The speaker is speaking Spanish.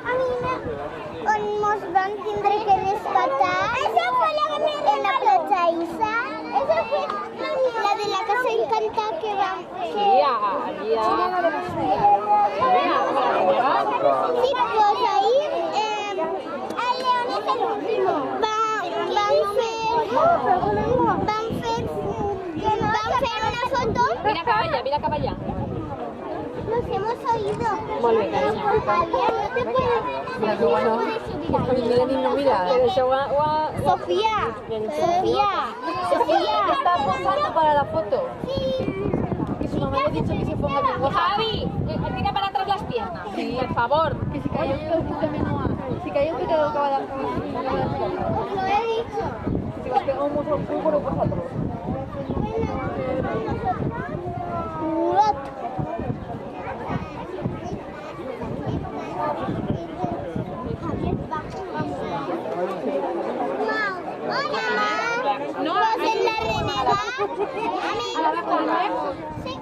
On Mosban tindré que rescatar. Esa fue la que en la Plaza Isa. Esa fue la de la casa encantada que va. Sí, había. Sí, pues ahí el león es el último. Van a hacer una foto. Mira caballa. Nos hemos oído. Molt bé, carinyo. Javier, no te puedes. Mira que bueno. Mira, niño, mira. Sofía. Sofía está posando para la foto. Sí. Que su mamá le ha dicho que se ponga bien guapa. Javi, tira para atrás las piernas. Sí, por favor. Que si cayó un pedacito menor. Si cayó un pedacito acaba de Os lo he dicho. Si nos pegamos un poco por vosotros. No, en la renegada. A mí. Sí.